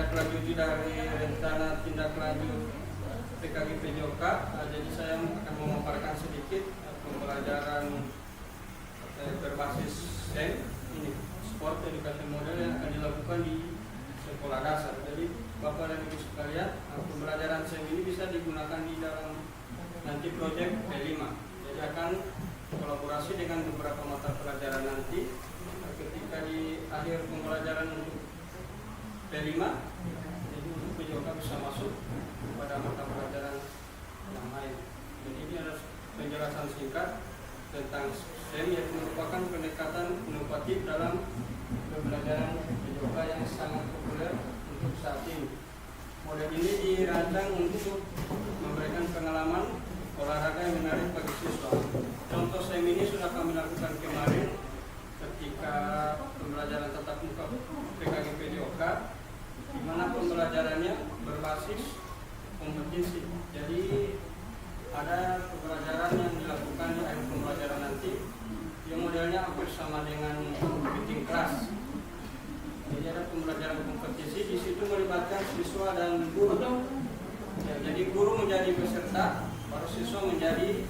menindaklanjuti dari rencana tindak lanjut PKG PJOK. Jadi saya akan memaparkan sedikit pembelajaran berbasis STEM ini, sport edukasi model yang akan dilakukan di sekolah dasar. Jadi Bapak dan Ibu sekalian, pembelajaran STEM ini bisa digunakan di dalam nanti proyek P5. Jadi akan kolaborasi dengan beberapa mata pelajaran nanti. Ketika di akhir pembelajaran untuk P5, jadi untuk PJOK bisa masuk pada mata pelajaran yang lain. Jadi ini adalah penjelasan singkat tentang STEM, yang merupakan pendekatan inovatif dalam pembelajaran PJOK yang sangat populer untuk saat ini. Model ini dirancang untuk memberikan pengalaman olahraga yang menarik bagi siswa. Contoh STEM ini sudah kami lakukan kemarin ketika pembelajaran tatap muka PKG PJOK, di mana pembelajarannya berbasis kompetisi. Jadi ada pembelajaran yang dilakukan di akhir pembelajaran nanti yang modelnya hampir sama dengan meeting kelas. Jadi ada pembelajaran kompetisi, di situ melibatkan siswa dan guru. Ya, jadi guru menjadi peserta, baru siswa menjadi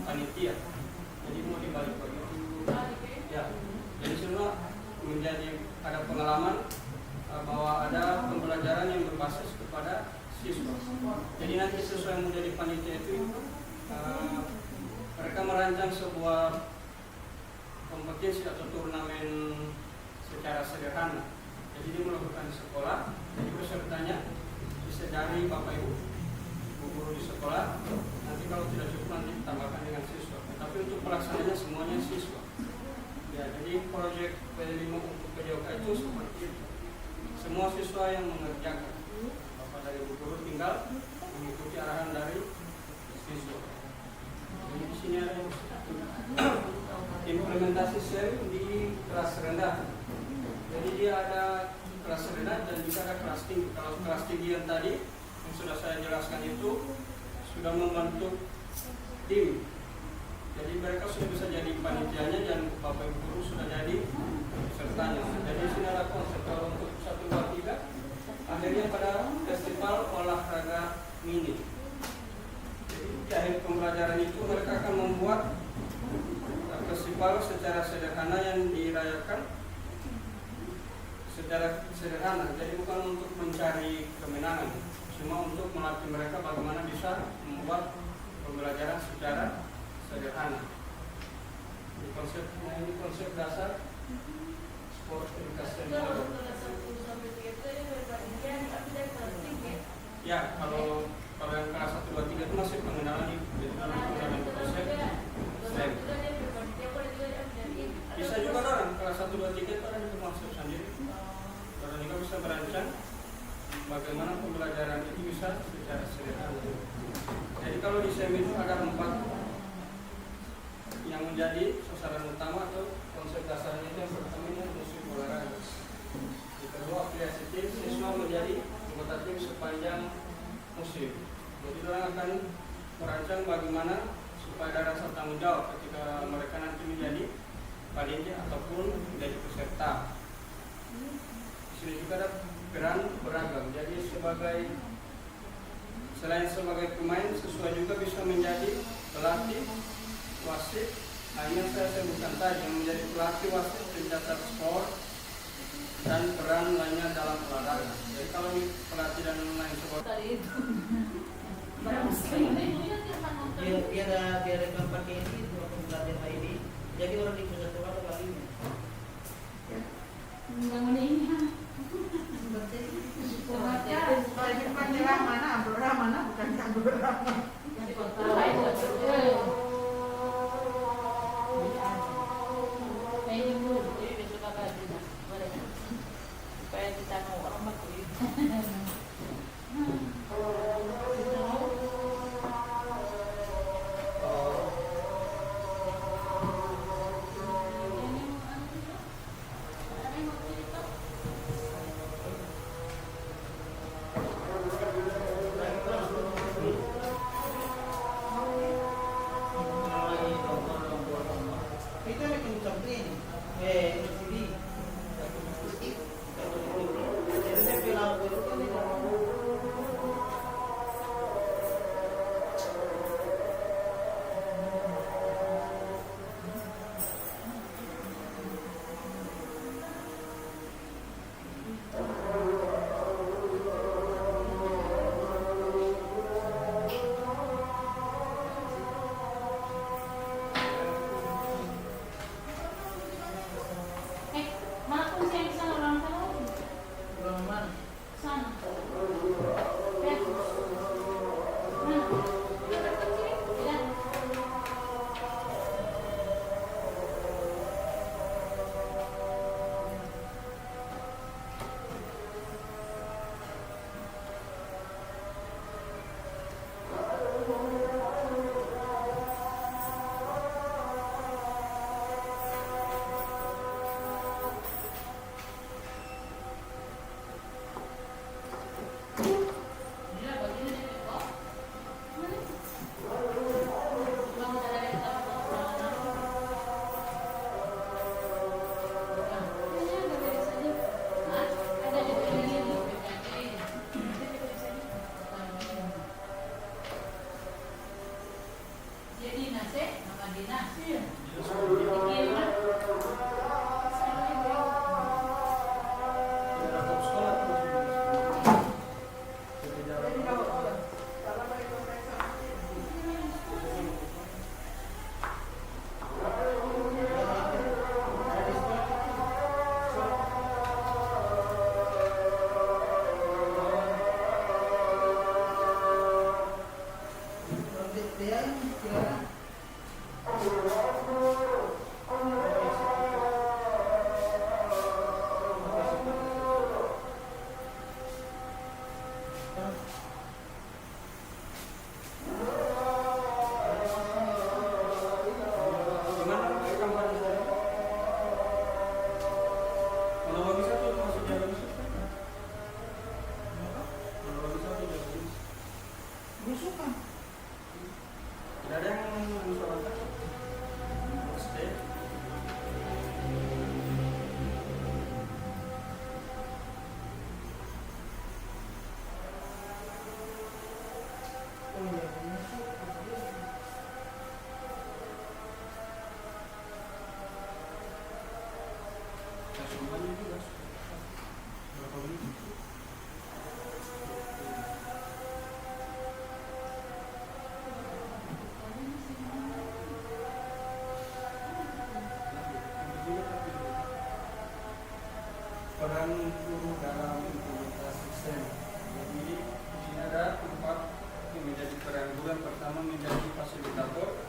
panitia. Jadi mau dibalik begitu. Ya, jadi semua menjadi ada pengalaman bahwa ada pembelajaran yang berbasis kepada siswa. Jadi nanti siswa yang menjadi panitia itu mereka merancang sebuah kompetisi atau turnamen secara sederhana. Jadi dia melakukan sekolah, jadi pesertanya bisa dari Bapak Ibu, guru di sekolah. Nanti kalau tidak cukup nanti ditambahkan dengan siswa. Tapi untuk pelaksananya semuanya siswa. Ya, jadi proyek P5 untuk PJOK itu seperti itu. Semua siswa yang mengerjakan. Bapak dari guru tinggal mengikuti arahan dari siswa. Jadi di sini ada implementasi STEM di kelas rendah. Jadi dia ada kelas rendah dan juga ada kelas tinggi. Kalau kelas tinggi yang tadi yang sudah saya jelaskan itu sudah membentuk tim. Jadi mereka sudah bisa jadi panitianya dan Bapak Ibu guru sudah jadi pesertanya. Jadi di sini ada konsep kalau untuk 1, 2, 3 akhirnya pada festival olahraga mini. Jadi di akhir pembelajaran itu mereka akan membuat festival secara sederhana yang dirayakan secara sederhana. Jadi bukan untuk mencari kemenangan, cuma untuk melatih mereka bagaimana bisa membuat pembelajaran secara sederhana. Ini konsep dasar sport edukasi. Ya, kalau yang kelas 1, 2, 3 itu masih pengenalan di dalam konsep STEM. Bisa juga orang kelas 1, 2, 3 itu ada di konsep sendiri. Orang juga bisa merancang bagaimana pembelajaran itu bisa secara sederhana. Jadi kalau di STEM itu ada 4 yang menjadi sasaran utama atau konsep dasarnya. Itu yang pertama ini musik olahraga. Yang kedua afiliasi tim, siswa menjadi anggota tim sepanjang musim. Jadi orang akan merancang bagaimana supaya ada rasa tanggung jawab ketika mereka nanti menjadi panitia ataupun menjadi peserta. Di sini juga ada peran beragam. Jadi selain sebagai pemain, siswa juga bisa menjadi pelatih, wasit. Hanya saya sebutkan tadi yang menjadi pelatih, wasit, pencatat skor, dan peran lainnya dalam olahraga. Jadi kalau pelatih dan lain sebagainya. Dia rekam pakai ini waktu pelatihan ID. Jadi orang di pusat sekolah atau lagi? Bangun ini ha. Panjang mana, Abrora mana, bukan Abrora. Supaya kita mau orang baku. LCD. Jadi saya bilang peran guru dalam implementasi SEM. Jadi di sini ada 4 yang menjadi peran guru. Yang pertama menjadi fasilitator,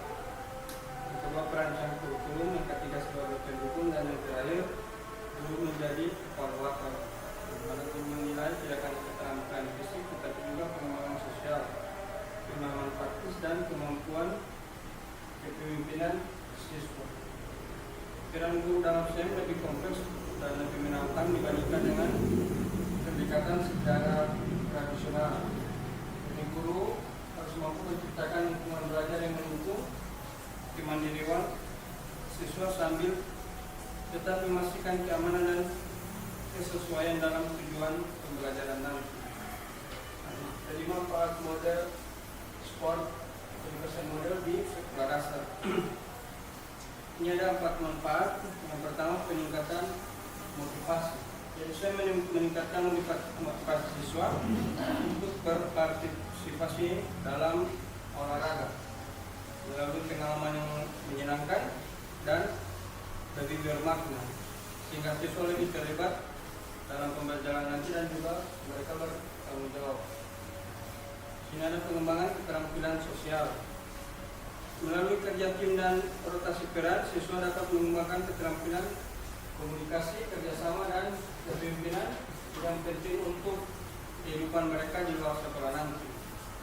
yang kedua perancang kurikulum, yang ketiga sebagai pendukung, dan yang terakhir guru menjadi evaluator. Mana guru menilai tidak hanya keterampilan fisik, tetapi juga pengembangan sosial, pemahaman praktis, dan kemampuan kepemimpinan siswa. Peran guru dalam SEM lebih kompleks dan lebih menantang dibandingkan dengan pendekatan secara tradisional. Jadi guru harus mampu menciptakan lingkungan belajar yang mendukung kemandirian siswa sambil tetap memastikan keamanan dan kesesuaian dalam tujuan pembelajaran nanti. Jadi manfaat model sport education model di sekolah dasar. Ini ada 4 manfaat. Yang pertama peningkatan motivasi. Jadi saya meningkatkan motivasi siswa untuk berpartisipasi dalam olahraga melalui pengalaman yang menyenangkan dan lebih bermakna, sehingga siswa lebih terlibat dalam pembelajaran nanti dan juga mereka bertanggung jawab. Ini ada pengembangan keterampilan sosial. Melalui kerja tim dan rotasi peran, siswa dapat mengembangkan keterampilan komunikasi, kerjasama, dan kepemimpinan yang penting untuk kehidupan mereka di luar sekolah nanti.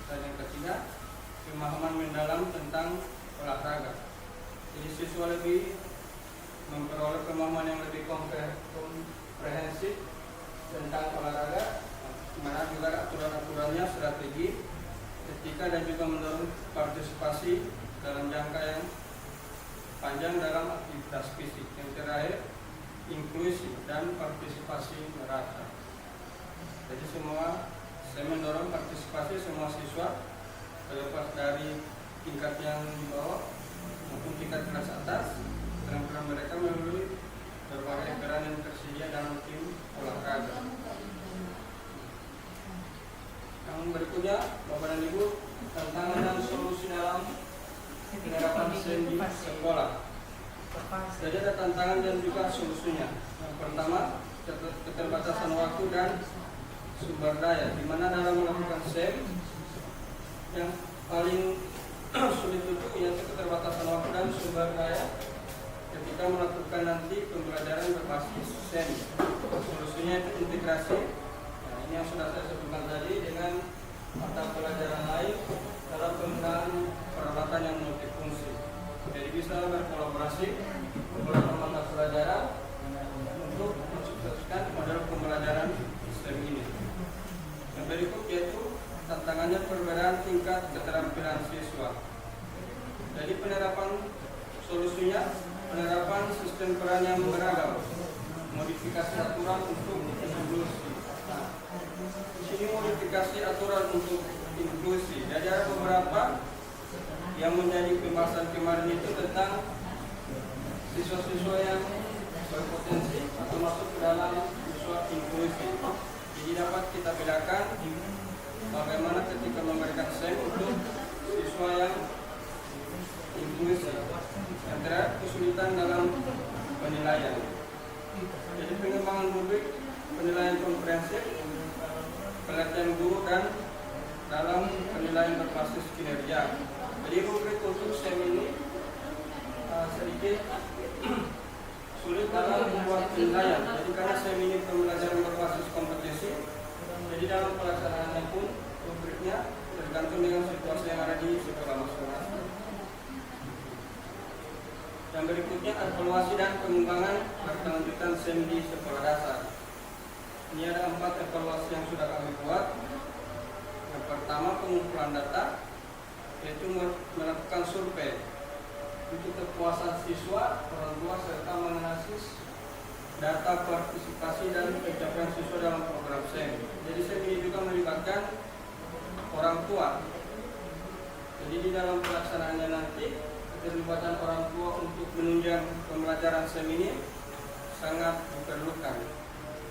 Dan yang ketiga, pemahaman mendalam tentang olahraga. Jadi siswa lebih memperoleh pemahaman yang lebih komprehensif tentang olahraga, di mana juga aturan-aturannya, strategi, etika, dan juga mendorong partisipasi dalam jangka yang panjang dalam aktivitas fisik. Yang terakhir, inklusi dan partisipasi merata. Jadi saya mendorong partisipasi semua siswa, terlepas dari tingkat yang di bawah maupun tingkat kelas atas, peran mereka melalui berbagai peran yang tersedia dalam tim olahraga. Yang berikutnya, Bapak dan Ibu, tantangan dan solusi dalam penerapan SEM di sekolah. Jadi ada tantangan dan juga solusinya. Yang pertama, keterbatasan waktu dan sumber daya. Di mana dalam melakukan SEM yang paling sulit itu yaitu keterbatasan waktu dan sumber daya ketika melakukan nanti pembelajaran berbasis SEM. Solusinya itu integrasi. Nah, ini yang sudah saya sebutkan tadi dengan mata pelajaran lain dalam penggunaan peralatan yang multifungsi. Jadi bisa berkolaborasi beberapa mata pelajaran untuk mensukseskan model pembelajaran STEM ini. Yang berikut yaitu tantangannya perbedaan tingkat keterampilan siswa. Jadi penerapan solusinya, penerapan sistem peran yang beragam, modifikasi aturan untuk inklusi. Nah, di sini modifikasi aturan untuk inklusi. Jadi ada beberapa yang menjadi pembahasan kemarin itu tentang siswa-siswa yang berpotensi atau masuk ke dalam siswa inklusi. Jadi dapat kita bedakan bagaimana ketika memberikan SEM untuk siswa yang inklusi. Yang terakhir, kesulitan dalam penilaian. Jadi pengembangan rubrik penilaian komprehensif, pelatihan guru, dan dalam penilaian berbasis kinerja. Jadi rubrik untuk SEM ini sedikit sulit dalam membuat penilaian. Jadi karena SEM ini pembelajaran berbasis kompetensi, jadi dalam pelaksanaannya pun rubriknya tergantung dengan situasi yang ada di sekolah masing-masing. Yang berikutnya, evaluasi dan pengembangan berkelanjutan SEM di sekolah dasar. Ini ada 4 evaluasi yang sudah kami buat. Yang pertama, pengumpulan data, yaitu melakukan survei untuk kepuasan siswa, orang tua, serta menganalisis data partisipasi dan pencapaian siswa dalam program SEM. Jadi SEM ini juga melibatkan orang tua. Jadi di dalam pelaksanaannya nanti, keterlibatan orang tua untuk menunjang pembelajaran SEM ini sangat diperlukan.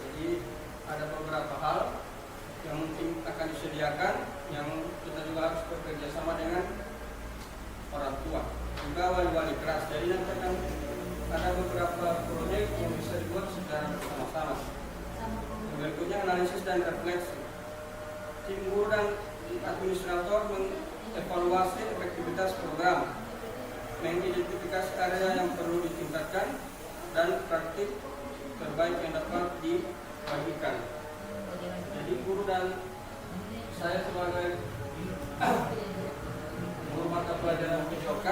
Jadi ada beberapa hal yang mungkin akan disediakan, yang kita juga harus bekerja sama dengan orang tua, juga wali-wali kelas. Jadi nanti akan ada beberapa proyek yang bisa dibuat secara bersama-sama. analisis dan refleksi. Tim guru dan administrator mengevaluasi efektivitas program, mengidentifikasi area yang perlu ditingkatkan, dan praktik terbaik yang dapat dibagikan. Jadi guru dan saya sebagai guru mata pelajaran PJOK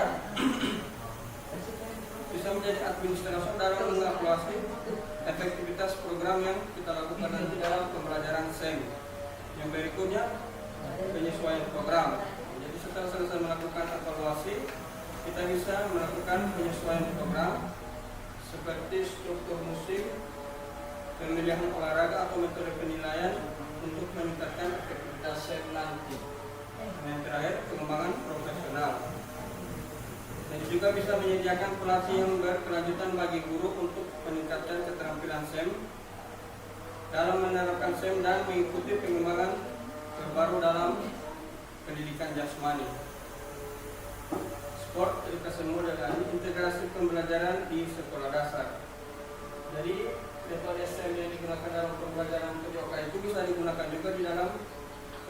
bisa menjadi administrator dalam mengevaluasi efektivitas program yang kita lakukan nanti dalam pembelajaran SEM. Yang berikutnya penyesuaian program. Jadi setelah selesai melakukan evaluasi, kita bisa melakukan penyesuaian program seperti struktur musim, pemilihan olahraga atau metode penilaian untuk meningkatkan efektivitas SEM nanti. Yang terakhir, pengembangan profesional. Dan juga bisa menyediakan pelatih yang berkelanjutan bagi guru untuk meningkatkan keterampilan SEM dalam menerapkan SEM dan mengikuti pengembangan terbaru dalam pendidikan jasmani. Sport education model dan integrasi pembelajaran di sekolah dasar. Jadi metode SEM yang digunakan dalam pembelajaran PJOK itu bisa digunakan juga di dalam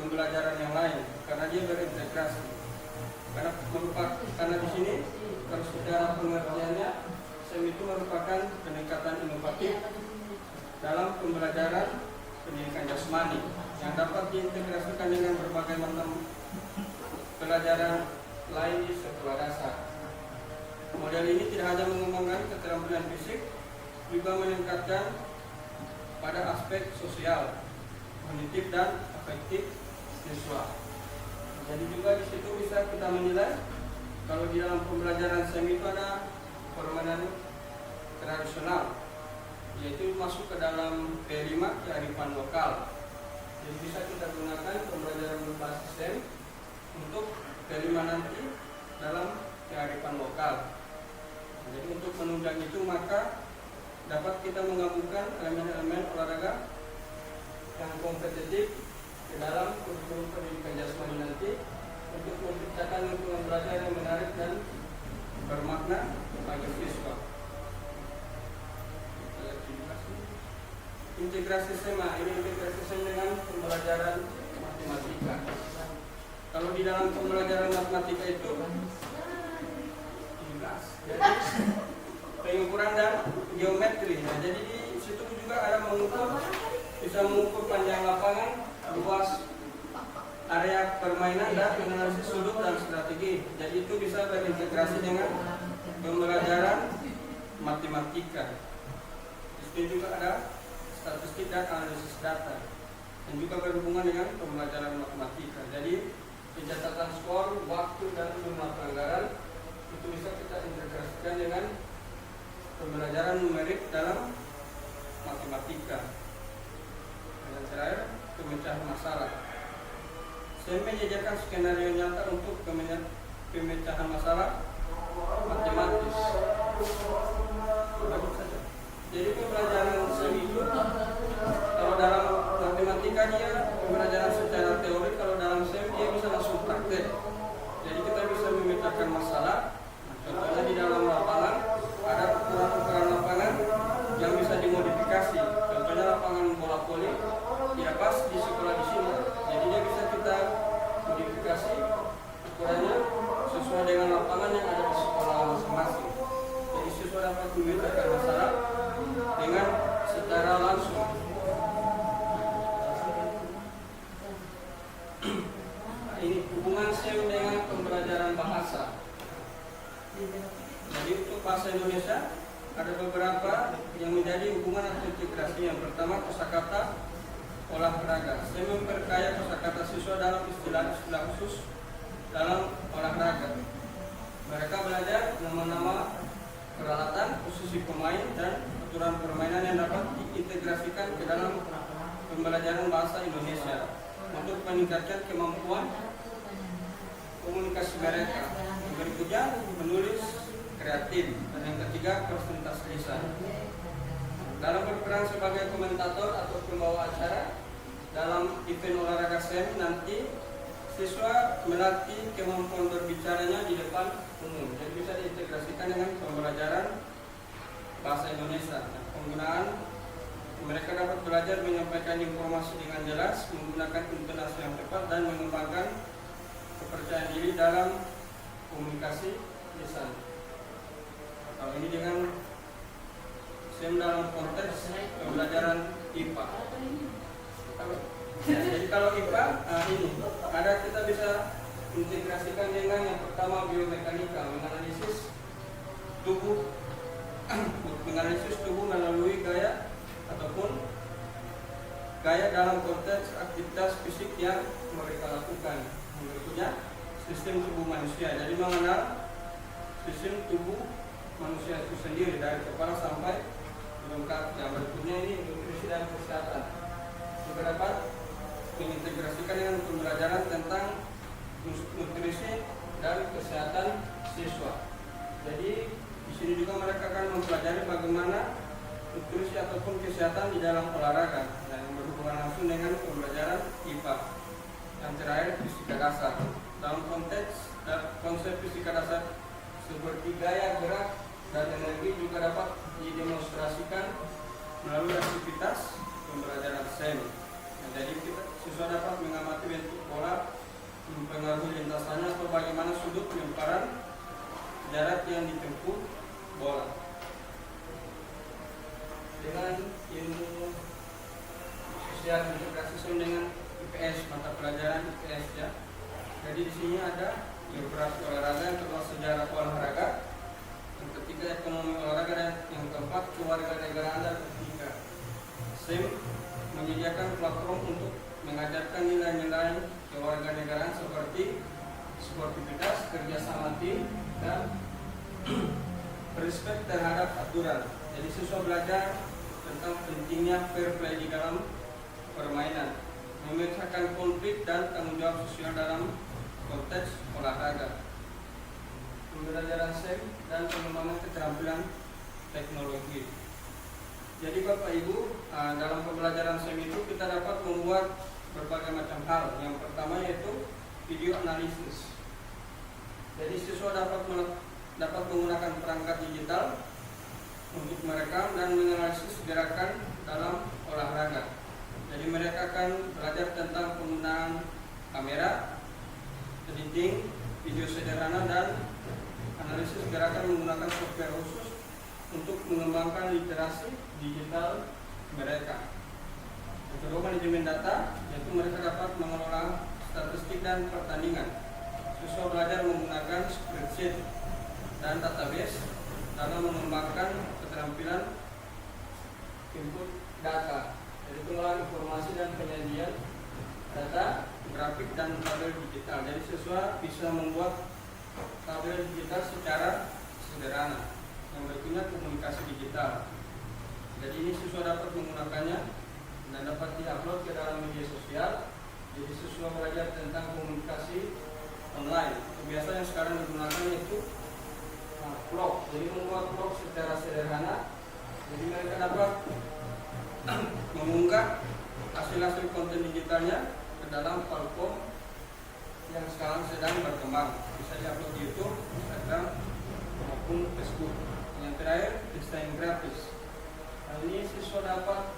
pembelajaran yang lain karena dia berintegrasi. Karena di sini kalau secara pengertiannya SEM itu merupakan pendekatan inovatif dalam pembelajaran pendidikan jasmani yang dapat diintegrasikan dengan berbagai macam pelajaran lain di sekolah dasar. Model ini tidak hanya mengembangkan keterampilan fisik, juga meningkatkan pada aspek sosial, kognitif dan afektif siswa. Jadi juga di situ bisa kita menilai kalau di dalam pembelajaran SEM itu ada permainan tradisional, yaitu masuk ke dalam P5 kearifan lokal. Jadi bisa kita gunakan pembelajaran berbasis SEM untuk P5 nanti dalam kearifan lokal. Jadi untuk menunjang itu maka dapat kita menggabungkan elemen-elemen olahraga yang kompetitif ke dalam kurikulum pendidikan jasmani nanti untuk menciptakan lingkungan belajar yang menarik dan bermakna bagi siswa. Integrasi SEMA, ini integrasi SEM dengan pembelajaran matematika. Kalau di dalam pembelajaran matematika itu jadi pengukuran dan geometri. Nah, jadi di situ juga ada bisa mengukur panjang lapangan, luas area permainan dan analisis sudut dan strategi. Jadi itu bisa berintegrasi dengan pembelajaran matematika. Di sini juga ada statistik dan analisis data dan juga berhubungan dengan pembelajaran matematika. Jadi pencatatan skor, waktu dan jumlah pelanggaran itu bisa kita integrasikan dengan pembelajaran numerik dalam matematika. Dan terakhir, pemecahan masalah. Saya menyediakan skenario nyata untuk pemecahan masalah matematis. Jadi pembelajaran SEM itu kalau dalam matematika dia pembelajaran secara teori, kalau dalam SEM dia bisa langsung praktek. Jadi kita bisa memecahkan masalah. Contohnya di dalam lapangan ada ukuran-ukuran lapangan yang bisa dimodifikasi. Contohnya lapangan bola voli tidak pas di sekolah di sini. Jadi dia bisa kita modifikasi ukurannya sesuai dengan lapangan yang ada di sekolah masing-masing. Jadi siswa dapat memecahkan masalah dengan secara langsung. Ini hubungan SEM dengan pembelajaran bahasa. Jadi untuk bahasa Indonesia ada beberapa yang menjadi hubungan atau integrasi. Yang pertama kosakata olahraga. SEM memperkaya kosakata siswa dalam istilah-istilah khusus dalam olahraga. Mereka belajar nama-nama peralatan, posisi pemain dan aturan permainan yang dapat diintegrasikan ke dalam pembelajaran bahasa Indonesia untuk meningkatkan kemampuan komunikasi mereka. Yang berikutnya menulis kreatif dan yang ketiga presentasi lisan. Dalam berperan sebagai komentator atau pembawa acara dalam event olahraga SEM nanti siswa melatih kemampuan berbicaranya di depan umum. Jadi bisa diintegrasikan dengan pembelajaran bahasa Indonesia. Nah, penggunaan Mereka dapat belajar menyampaikan informasi dengan jelas, menggunakan intonasi yang tepat, dan mengembangkan kepercayaan diri dalam komunikasi lisan. Kalau ini dengan SEM dalam konteks pembelajaran IPA. Jadi kalau IPA, ini ada kita bisa integrasikan dengan yang pertama biomekanika, menganalisis tubuh melalui gaya ataupun gaya dalam konteks aktivitas fisik yang mereka lakukan. Berikutnya sistem tubuh manusia. Jadi mengenal sistem tubuh manusia itu sendiri dari kepala sampai lengkap. Yang berikutnya ini nutrisi dan kesehatan. Juga dapat mengintegrasikan dengan pembelajaran tentang nutrisi dan kesehatan siswa. Jadi di sini juga mereka akan mempelajari bagaimana nutrisi ataupun kesehatan di dalam olahraga yang berhubungan langsung dengan pembelajaran IPA. Yang terakhir fisika dasar. Dalam konteks konsep fisika dasar seperti gaya gerak dan energi juga dapat didemonstrasikan melalui aktivitas pembelajaran SEM. Jadi siswa dapat mengamati bentuk bola, mempengaruhi lintasannya atau bagaimana sudut lemparan jarak yang ditempuh bola. Dengan ilmu sosial integrasi SEM dengan IPS, mata pelajaran IPS ya. Jadi di sini ada geografi olahraga, yang kedua sejarah olahraga, yang ketiga ekonomi olahraga, dan yang keempat kewarganegaraan dan etika. SEM menyediakan platform untuk mengajarkan nilai-nilai kewarganegaraan seperti sportivitas, kerjasama tim, dan respect terhadap aturan. Jadi siswa belajar tentang pentingnya fair play di dalam permainan, memecahkan konflik dan tanggung jawab sosial dalam konteks olahraga. Pembelajaran SEM dan pengembangan keterampilan teknologi. Jadi Bapak Ibu, dalam pembelajaran SEM itu kita dapat membuat berbagai macam hal. Yang pertama yaitu video analisis. Jadi siswa dapat menggunakan perangkat digital untuk merekam dan menganalisis gerakan dalam olahraga. Jadi mereka akan belajar tentang penggunaan kamera, editing video sederhana, dan analisis gerakan menggunakan software khusus untuk mengembangkan literasi digital mereka. Yang kedua, manajemen data, yaitu mereka dapat mengelola statistik dan pertandingan. Siswa belajar menggunakan spreadsheet dan database dalam mengembangkan keterampilan input data. Jadi pengolahan informasi dan penyajian data, grafik, dan tabel digital. Jadi siswa bisa membuat tabel digital secara sederhana. Yang berikutnya komunikasi digital. Jadi ini siswa dapat menggunakannya dan dapat diupload ke dalam media sosial. Jadi siswa belajar tentang komunikasi online. Biasanya yang sekarang digunakan itu vlog. Jadi membuat vlog secara sederhana. Jadi mereka dapat mengunggah hasil-hasil konten digitalnya ke dalam platform yang sekarang sedang berkembang. Bisa diupload di YouTube, Instagram, maupun Facebook. Yang terakhir, desain grafis. Nah, ini siswa dapat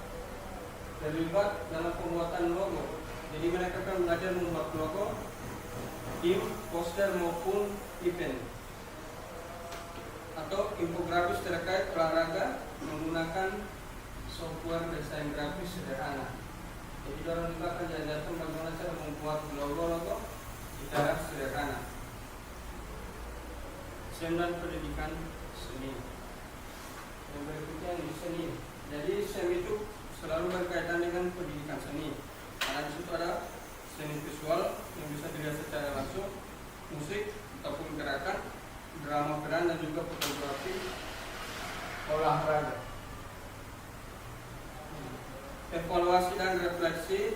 terlibat dalam pembuatan logo. Jadi mereka akan belajar membuat logo, tim, poster, maupun event, atau infografis terkait olahraga menggunakan software desain grafis sederhana. Jadi orang juga akan diajarkan bagaimana cara membuat logo-logo secara sederhana. SEM dan pendidikan seni. Yang berikutnya di seni. Jadi SEM itu selalu berkaitan dengan pendidikan seni. Karena di situ ada seni visual yang bisa dilihat secara langsung, musik ataupun gerakan, drama peran, dan juga fotografi olahraga. Evaluasi dan refleksi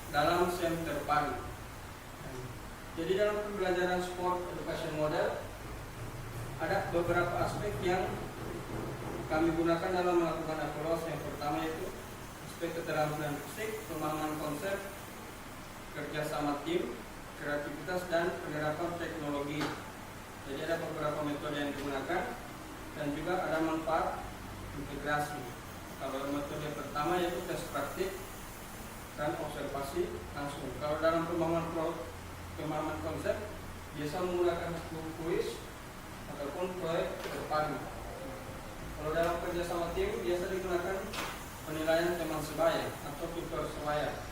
dalam SEM terpadu. Jadi dalam pembelajaran sport education model ada beberapa aspek yang kami gunakan dalam melakukan evaluasi. Yang pertama yaitu aspek keterampilan fisik, pemahaman konsep, kerjasama tim, kreativitas, dan penerapan teknologi. Jadi ada beberapa metode yang digunakan dan juga ada manfaat integrasi. Kalau metode pertama yaitu tes praktik dan observasi langsung. Kalau dalam pemahaman konsep biasa menggunakan kuis ataupun proyek terpadu. Kalau dalam kerjasama tim biasa digunakan penilaian teman sebaya atau tutor sebaya,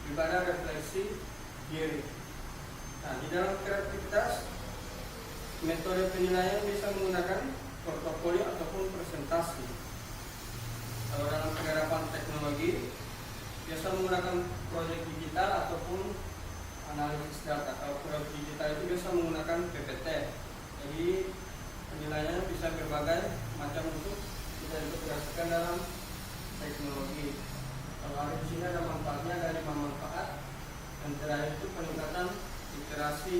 ibadah refleksi diri. Nah, di dalam kreativitas metode penilaian bisa menggunakan portofolio ataupun presentasi. Kalau dalam penerapan teknologi biasa menggunakan proyek digital ataupun analisis data. Kalau proyek digital itu biasa menggunakan PPT. Jadi penilaiannya bisa berbagai macam untuk kita integrasikan dalam teknologi. Kalau ada di sini ada manfaatnya dan manfaat. Dan terakhir itu peningkatan literasi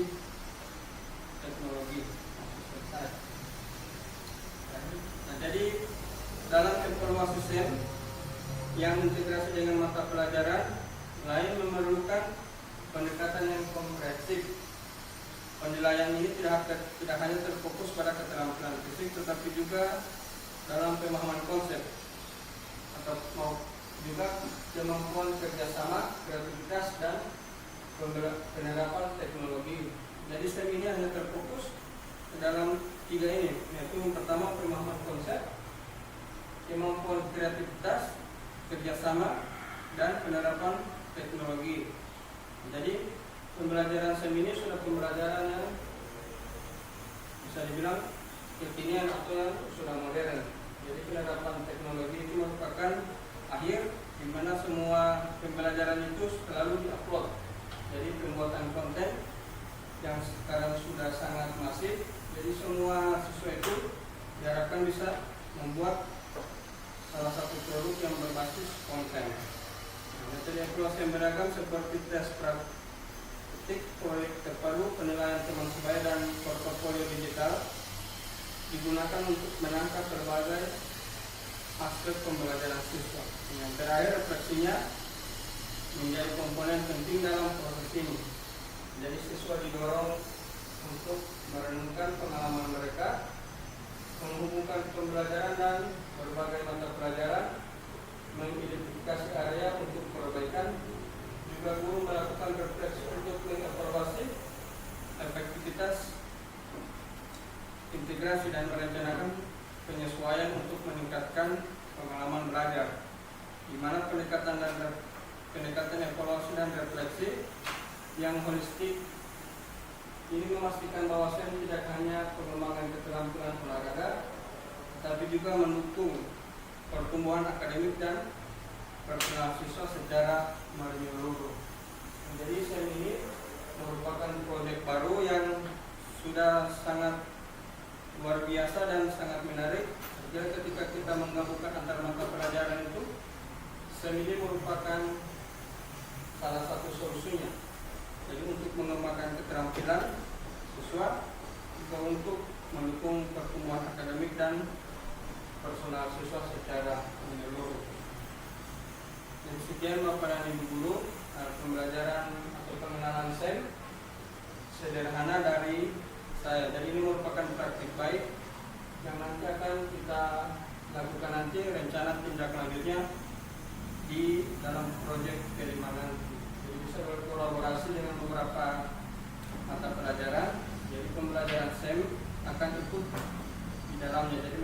teknologi. Selesai. Nah, jadi dalam evaluasi SEM yang integrasi dengan mata pelajaran lain memerlukan pendekatan yang komprehensif. Penilaian ini tidak hanya terfokus pada keterampilan fisik, tetapi juga dalam pemahaman konsep atau mau juga kemampuan kerjasama, kreativitas dan penerapan teknologi. Jadi STEM ini hanya terfokus ke dalam tiga ini, yaitu yang pertama pemahaman konsep, kemampuan kreativitas, kerjasama, dan penerapan teknologi. Jadi pembelajaran STEM ini sudah pembelajaran yang bisa dibilang kekinian atau yang sudah modern. Jadi penerapan teknologi itu merupakan akhir di mana semua pembelajaran itu selalu diupload. Jadi pembuatan konten yang sekarang sudah sangat masif. Jadi semua siswa itu diharapkan bisa membuat salah satu produk yang berbasis konten. Metode evaluasi yang beragam seperti tes praktik, proyek terpadu, penilaian teman sebaya dan portofolio digital digunakan untuk menangkap berbagai aspek pembelajaran siswa. Yang terakhir, refleksinya menjadi komponen penting dalam proses ini. Jadi siswa didorong untuk merenungkan pengalaman mereka, menghubungkan pembelajaran dan berbagai mata pelajaran, mengidentifikasi area untuk perbaikan, juga guru melakukan refleksi untuk mengevaluasi efektivitas integrasi dan merencanakan penyesuaian untuk meningkatkan pengalaman belajar, di mana pendekatan evaluasi dan refleksi yang holistik ini memastikan bahwa STEM tidak hanya pengembangan keterampilan olahraga, tetapi juga mendukung pertumbuhan akademik dan personal siswa secara menyeluruh. Jadi STEM ini merupakan proyek baru yang sudah sangat luar biasa dan sangat menarik. Jadi ketika kita menggabungkan antara mata pelajaran itu, STEM ini merupakan salah satu solusinya. Jadi untuk mengembangkan keterampilan siswa, juga untuk mendukung pertumbuhan akademik dan personal siswa secara menyeluruh. Dan sekian Bapak dan Ibu Guru, pembelajaran atau pengenalan STEM sederhana dari saya. Jadi ini merupakan praktik baik yang nanti akan kita lakukan nanti rencana tindak lanjutnya di dalam proyek kelima nanti. Jadi bisa berkolaborasi dengan beberapa mata pelajaran. Jadi pembelajaran STEM akan ikut di dalamnya. Jadi